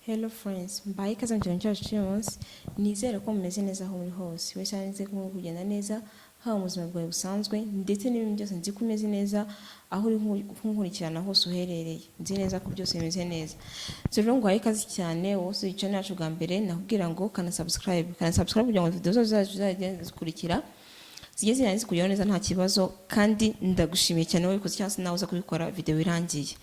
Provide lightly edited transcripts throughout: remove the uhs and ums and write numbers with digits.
Hello friends, mbaye ikaze mu kiganiro cyacu cy'uyu munsi. Nizere ko mumeze neza aho muri hose. Wese nzi ko kugenda neza haba mu buzima bwawe busanzwe ndetse n'ibintu byose nzi ko umeze neza aho uri kunkurikirana hose uherereye. Nzi neza ko byose bimeze neza. Rero ngo ikaze cyane wose channel yacu bwa mbere nakubwira ngo kana subscribe kugira ngo video zose zizagenda zikurikira zigeze yanze kugira neza nta kibazo, kandi ndagushimiye cyane wowe kuzi cyangwa nawe uza kubikora video irangiye.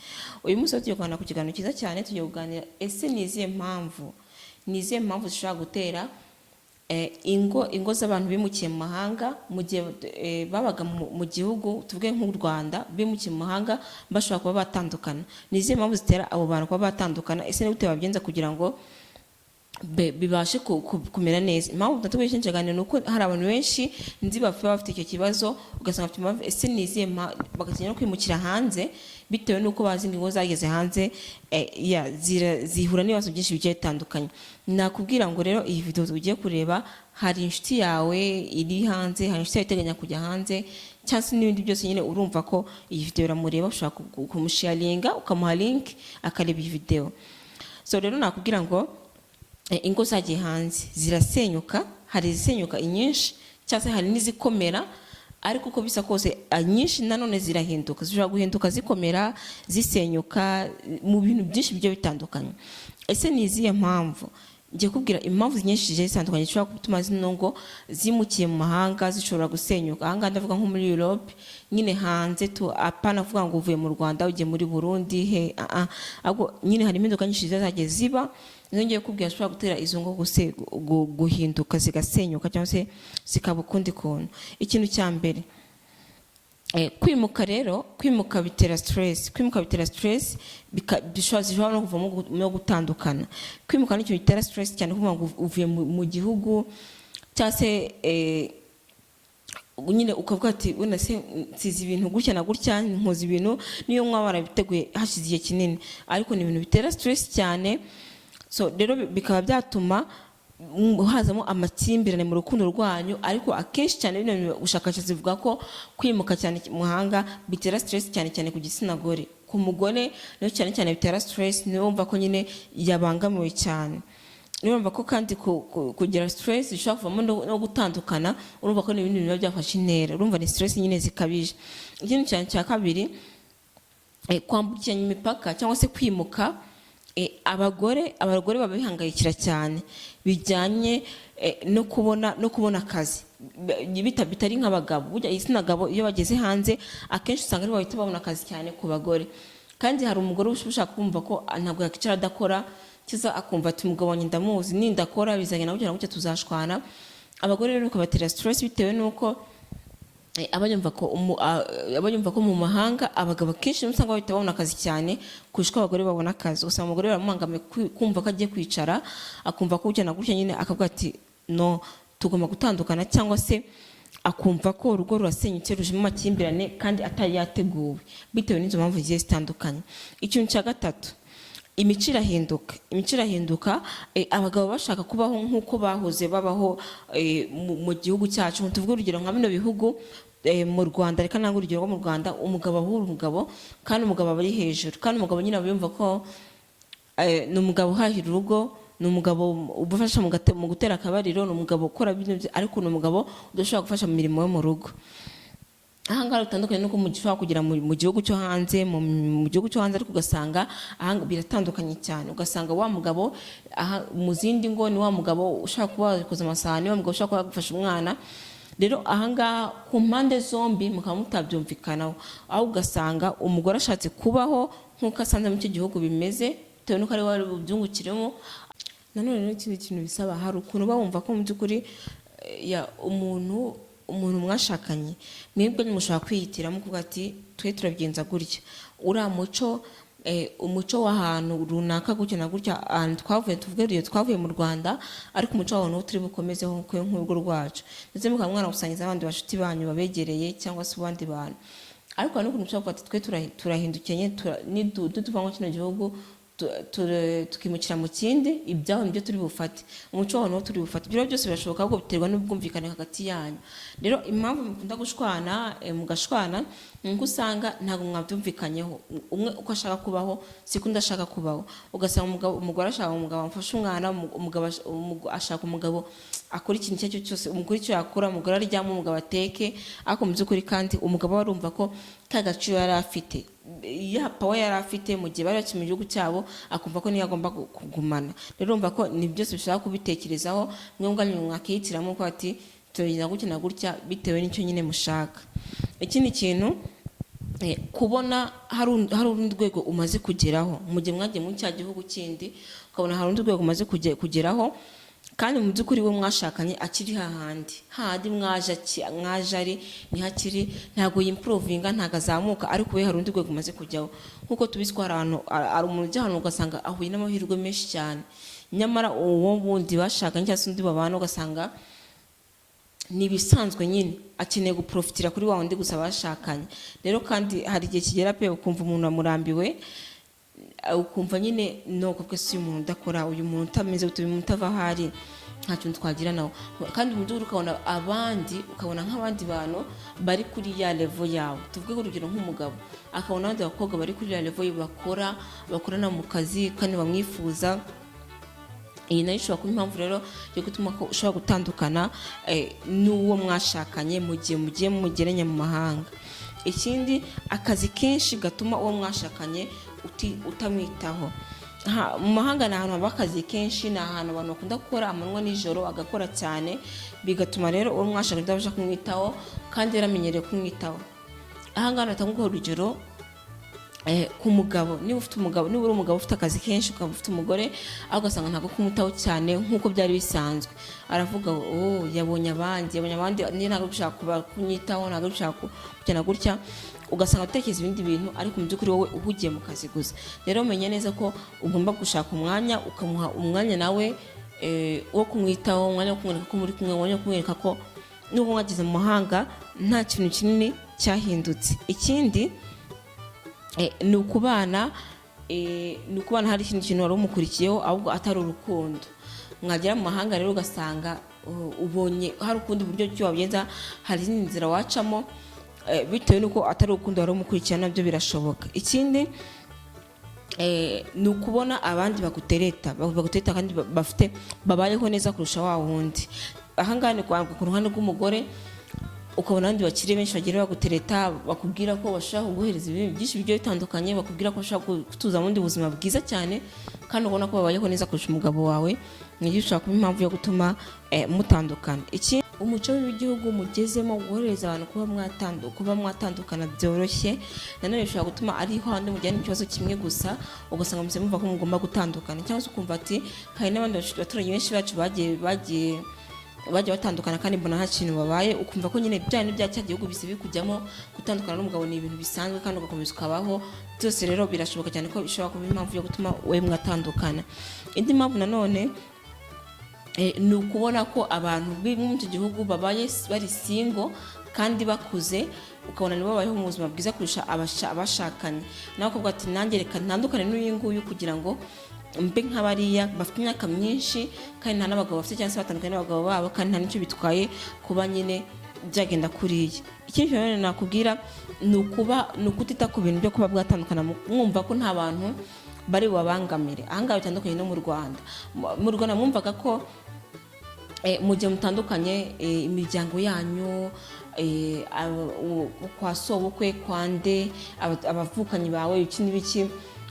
Uyu munsi tugiye kuganira ku kiganiro cyiza cyane, tugiye kuganira ese niziye mpamvu zishobora gutera ingo z'abantu bimukiye mu mahanga mu gihe babaga mu gihugu tuvuge nk'u Rwanda, bimukiye mu mahanga bashobora kuba batandukana. Niziye mpamvu zitera abo bantu kuba batandukana, ese ni gute babigenza kugira ngo bibashe kumera neza. Impamvu natubwiye cyane nuko hari abantu benshi nzi bafite icyo kibazo, ugasanga afite impamvu ese niziye bagatinya no kwimukira hanze bitewe nuko bazi ngo zageze hanze zihura n'ibibazo byinshi bigiye bitandukanye. Nakubwira ngo rero iyi video tugiye kureba, hari inshuti yawe iri hanze, hari inshuti yawe iteganya kujya hanze, cyangwa se n'ibindi byose nyine urumva ko iyi video iramureba, ushaka kumusharinga ukamuha link akareba iyi video. So rero nakubwira ngo ingo zagiye hanze zirasenyuka, hari izisenyuka inyinshi cyangwa se hari n'izikomera, ariko uko bisa kose nyinshi nanone zirahinduka, zishobora guhinduka zikomera, zisenyuka mu bintu byinshi bigiye bitandukanye. Ese ni izihe mpamvu? Ngiye kubwira impamvu nyinshi zigiye zitandukanye zishobora gutuma zino ngo zimukiye mu mahanga zishobora gusenyuka. Aha ngaha ndavuga nko muri Europe nyine hanze apana kuvuga ngo uvuye mu Rwanda ugiye muri Burundi ahubwo nyine hari impinduka nyinshi zagiye ziba, ngiye kubwira zishobora gutera izo ngo guhinduka zigasenyuka cyangwa se zikaba ukundi kuntu. Ikintu cya mbere, kwimuka bitera stress. Bishobora no kuvamo no gutandukana. Kwimuka ni ikintu bitera stress cyane, kuvuga ngo uvuye mu gihugu cyangwa se nyine ukavuga ati wenda se nsize ibintu gutya na gutya, nkoze ibintu niyo mwaba warabiteguye hashize igihe kinini, ariko ni ibintu bitera stress cyane. So rero bikaba byatuma hazamo amakimbirane mu rukundo rwanyu, ariko akenshi cyane bino ubushakashatsi buvuga ko kwimuka cyane mu mahanga bitera stress cyane cyane ku gitsina gore. Ku mugore niyo cyane bitera stress, niyo wumva ko nyine yabangamiwe cyane. Niyo wumva ko kandi kugira stress bishobora kuvamo no gutandukana, urumva ko n'ibindi bintu byafashe intera, urumva ni stress nyine zikabije. Ikindi cyane cya kabiri, kwambukiranya imipaka cyangwa se kwimuka. Abagore babihangayikira cyane bijyanye no kubona akazi bitari nk'abagabo. Burya igitsina gabo iyo bageze hanze akenshi usanga ari bahita babona akazi cyane ku bagore, kandi hari umugore ushaka kumva ko ntabwo yakicara adakora, kiza akumva ati umugabo wanjye ndamuzi, nindakora bizanye na gutya tuzashwana. Abagore rero bikabatera stress bitewe nuko abanyumva ko mu mahanga abagabo kenshi usanga bahita babona akazi cyane kurusha abagore babona akazi. Usanga umugore baramwangamiye kumva ko agiye kwicara, akumva ko gutya na gutya nyine akavuga ati no, tugomba gutandukana, cyangwa se akumva ko urugo rurasenyutse rujemo amakimbirane kandi atari yateguwe bitewe n'izo mpamvu zigiye zitandukanye. Ikintu cya gatatu, imico irahinduka. Abagabo bashaka kubaho nk'uko bahoze babaho mu gihugu cyacu. Tuvuge urugero nka bino bihugu mu Rwanda, reka nangwe urugero mu Rwanda, umugabo ahura umugabo kandi umugabo aba ari hejuru, kandi umugabo nyine yumva ko ni umugabo uhahira urugo, ni umugabo ubafasha mu gutera akabariro, ni umugabo ukora ibintu, ariko ni umugabo udashobora gufasha mu mirimo yo mu rugo. Aha ngaha bitandukanye nuko mushobora kugira mu gihugu cyo hanze, mu gihugu cyo hanze, ariko ugasanga aha biratandukanye cyane. Ugasanga wa mugabo mu zindi ngo ni wa mugabo ushaka kuba wakoza amasahani, wa mugabo ushaka kuba gufasha umwana. Rero aha ngaha ku mpande zombi mukaba mutabyumvikanaho, aho ugasanga umugore ashatse kubaho nk'uko asanze mu icyo gihugu bimeze bitewe n'uko ari wari bubyungukiremo. Nanone rero ikindi kintu bisaba, hari ukuntu bawumva ko mu by'ukuri umuntu mwashakanye mwebwe mushobora kwihitiramo kuvuga ati twe turabigenza gutya, uriya umuco w'ahantu runaka gutya na gutya ahantu twavuye mu Rwanda, ariko umuco w'ahantu turi bukomezeho nk'urugo rwacu, ndetse mukaba mwanagusangiza abandi bashuti banyu babegereye cyangwa se abandi bantu. Ariko hari n'ukuntu mushobora kuvuga ati twe turahindukenye, tuva mu kino gihugu tukimukira mu kindi, ibyaho nibyo turi bufate, umuco waho niwo turi bufate. Ibyo byose birashoboka, ahubwo biterwa n'ubwumvikane hagati yanyu. Rero impamvu mukunda gushwana, mugashwana, nuko usanga ntabwo mwabyumvikanyeho. Umwe uko ashaka kubaho siko undi ashaka kubaho. Ugasanga umugore ashaka umugabo amfasha umwana, umugabo ashaka umugabo akora ikintu icyo aricyo cyose, umugore icyo yakora, umugore aryama, umugabo ateke, ariko mu by'ukuri kandi umugabo arumva ko ka gaciro yari afite, ya power yari afite mu gihe bari bakiri mu gihugu cyabo, akumva ko niyo agomba kugumana. Rero urumva ko ni byose bishaka kubitekerezaho, mwebwe mwakihitiramo ko ati turagenda gutya na gutya bitewe n'icyo nyine mushaka. Ikindi kintu, kubona hari urundi rwego umaze kugeraho mu gihe mwagiye mu cya gihugu kindi, ukabona hari urundi rwego umaze kugeraho, kandi mu by'ukuri we mwashakanye akiri hahandi mwaje ari ntihakiri, ntabwo yimprovinga, ntabwo azamuka, ariko we hari urundi rwego umaze kujyaho. Nk'uko tubizi ko hari umuntu ujya ahantu ugasanga ahuye n'amahirwe menshi cyane, nyamara uwo wundi bashakanye cyangwa se undi babana ugasanga ni ibisanzwe nyine, akeneye guprofitira kuri wa wundi gusa bashakanye. Rero kandi hari igihe kigera pe ukumva umuntu amurambiwe, ukumva nyine noko kwese uyu muntu udakora, uyu muntu utameze uyu muntu utava ahari, nta kintu twagira nawe. Kandi mu by'ukuri ukabona nk'abandi bantu bari kuri ya level yawe. Tuvuge urugero nk'umugabo akabona abandi bakobwa bari kuri ya level bakorana mu kazi kandi bamwifuza. Iyi nayo ishobora kuba impamvu rero yo gutuma ko ushobora gutandukana n'uwo mwashakanye mu gihe mugiye mugeranye mu mahanga. Ikindi, akazi kenshi gatuma uwo mwashakanye utamwitaho. Mu mahanga ni ahantu haba akazi kenshi, ni ahantu abantu bakunda gukora amanywa n'ijoro, agakora cyane, bigatuma rero uwo mwashakanye utabasha kumwitaho kandi yaramenyereye kumwitaho. Ahangaha natanga urugero ku mugabo. Niba uri umugabo ufite akazi kenshi, ukaba ufite umugore, aho ugasanga ntabwo kumutaho cyane nk'uko byari bisanzwe, aravuga yabonye abandi niyo ntabwo gushaka kunyitaho, ntabwo gushaka kugena gutya, ugasanga utekereza ibindi bintu, ariko mu by'ukuri wowe uhugiye mu kazi gusa. Rero menya neza ko ugomba gushaka umwanya, ukamuha umwanya nawe wo kumwitaho, umwanya wo kumwereka ko muri kumwe, umwanya wo kumwereka ko nubwo mwageze mu mahanga nta kintu kinini cyahindutse. Ikindi, ni ukubana hari ikindi kintu wari umukurikiyeho ahubwo atari urukundo. Mwagera mu mahanga rero ugasanga ubonye hari ukundi buryo cyo wabigenza, hari izindi nzira wacamo, bitewe nuko atari urukundo wari umukurikiye, nabyo birashoboka. Ikindi, ni ukubona abandi bagutereta kandi babayeho neza kurusha wa wundi. Ahangaha ni ku ruhande rw'umugore, ukabona abandi bakiri benshi bagira bagutereta, bakubwira ko bashaka kuguhereza ibintu byinshi bigiye bitandukanye, bakubwira ko bashaka kutuza mu bundi buzima bwiza cyane, kandi ubona ko babayeho neza kurusha umugabo wawe. Ngiye ushaka kuba impamvu yo gutuma mutandukana. Iki umuco w'igihugu mugezemo guhereza abantu kuba mwatandukana byoroshye, nanone bishobora gutuma ari handi mujyana ikibazo kimwe gusa, ugasanga muze mumva ko mugomba gutandukana, cyangwa se ukumva ati hari n'abandi baturage benshi bacu bagiye batandukana kandi mbona nta kintu babaye, ukumva ko nyine bya n'ibya cya gihugu bisibi kujyamo. Gutandukana n'umugabo ni ibintu bisanzwe kandi ugakomeza ukabaho. Byose rero birashoboka cyane ko bishobora kuba impamvu yo gutuma we mwatandukana. Indi mpamvu nanone, ni ukubona ko abantu mu iki gihugu babaye bari single kandi bakuze, ukabona nibo babayeho mu buzima bwiza kurusha abashakanye. Nawe ukavuga ati nanjye reka ntandukane n'uyu nguyu kugira ngo mbe nk'abariya bafite imyaka myinshi kandi nta n'abagabo bafite, cyangwa se batandukanye n'abagabo babo kandi nta n'icyo bitwaye kuba nyine byagenda kuriya. Ikindi kintu nakubwira ni ukutita ku bintu byo kuba bwatandukana, mwumva ko nta bantu bari bubabangamire. Ahangaha bitandukanye no mu Rwanda. Mu Rwanda mwumvaga ko mu gihe mutandukanye, imiryango yanyu, kwa sobukwe, kwa nde, abavukanyi bawe, iki n'ibiki,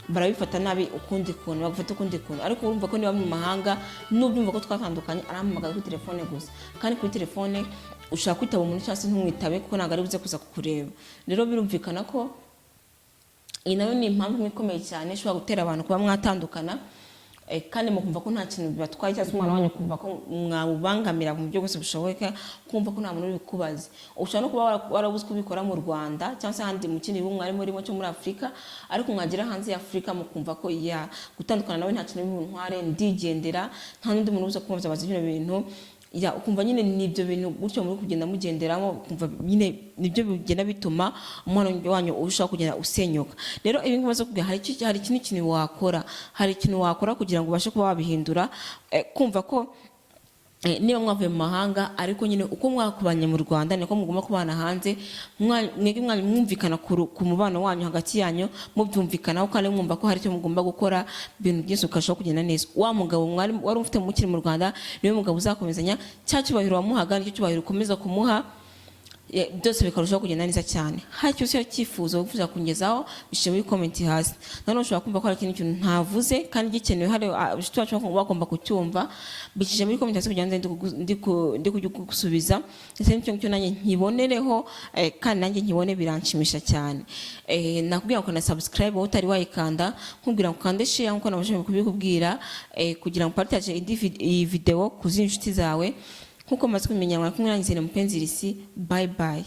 barabifata nabi ukundi kuntu, bagufata ukundi kuntu. Ariko urumva ko niba mu mahanga n'ubyumva ko twatandukanye, arahamagara kuri telefone gusa, kandi kuri telefone ushaka kwitaba umuntu cyangwa se ntumwitabe kuko ntabwo ari buze kuza kukureba. Rero birumvikana ko iyi nayo ni impamvu ikomeye cyane ishobora gutera abantu kuba mwatandukana, kandi mukumva ko nta kintu bibatwaye, cyangwa se umwana wanyu kumva ko mwawubangamira mu buryo bwose bushoboka, kumva ko nta muntu uri bikubaze. Ushobora no kuba warabuze kubikora mu Rwanda cyangwa se ahandi mu kindi gihugu mwari murimo cyo muri Afurika, ariko mwagera hanze ya Afurika mukumva ko gutandukana nawe nta kintu bimuntware, ndigendera, nta n'undi muntu uza kumubaza ibyo bintu, ya ukumva nyine nibyo bintu gutyo muri kugenda mugenderamo, ukumva nyine nibyo bigenda bituma umwana wanyu urushaho kugenda usenyuka. Rero ibi ngibi maze kugira hari ikindi kintu wakora, hari ikintu wakora kugira ngo ubashe kuba wabihindura, kumva ko niba mwavuye mu mahanga ariko nyine uko mwakubanye mu Rwanda niko mugomba kubana hanze, mwege mwumvikana ku mubano wanyu hagati yanyu, mubyumvikanaho kandi mwumva ko hari icyo mugomba gukora, ibintu byose ukashaho kugenda neza. Wa mugabo wari ufite mukiri mu Rwanda niwe mugabo uzakomezanya cya cyubahiro wamuhaga, nicyo cyubahiro ukomeza kumuha, byose bikarushaho kugenda neza cyane. Hari icyo cyifuzo wifuza kungezaho, bishyire muri comment hasi. Nanone ushobora kumva ko hari ikindi kintu ntavuze kandi gikenewe, hari abashitsi bacu bagomba kucyumva, bishyire muri comment hasi kugira ngo ndi kugusubiza, ndetse n'icyo ngicyo nanjye nkibonereho, kandi nanjye nkibone biranshimisha cyane. Nakubwira ngo na subscribe wowe utari wayikanda, nkubwira ngo ukande share nkuko nabashe kubikubwira, kugira ngo partage iyi video ku zindi nshuti zawe. Nkuko maze kumenyana kumwe nanjye Mupenzi Risi, bye bye.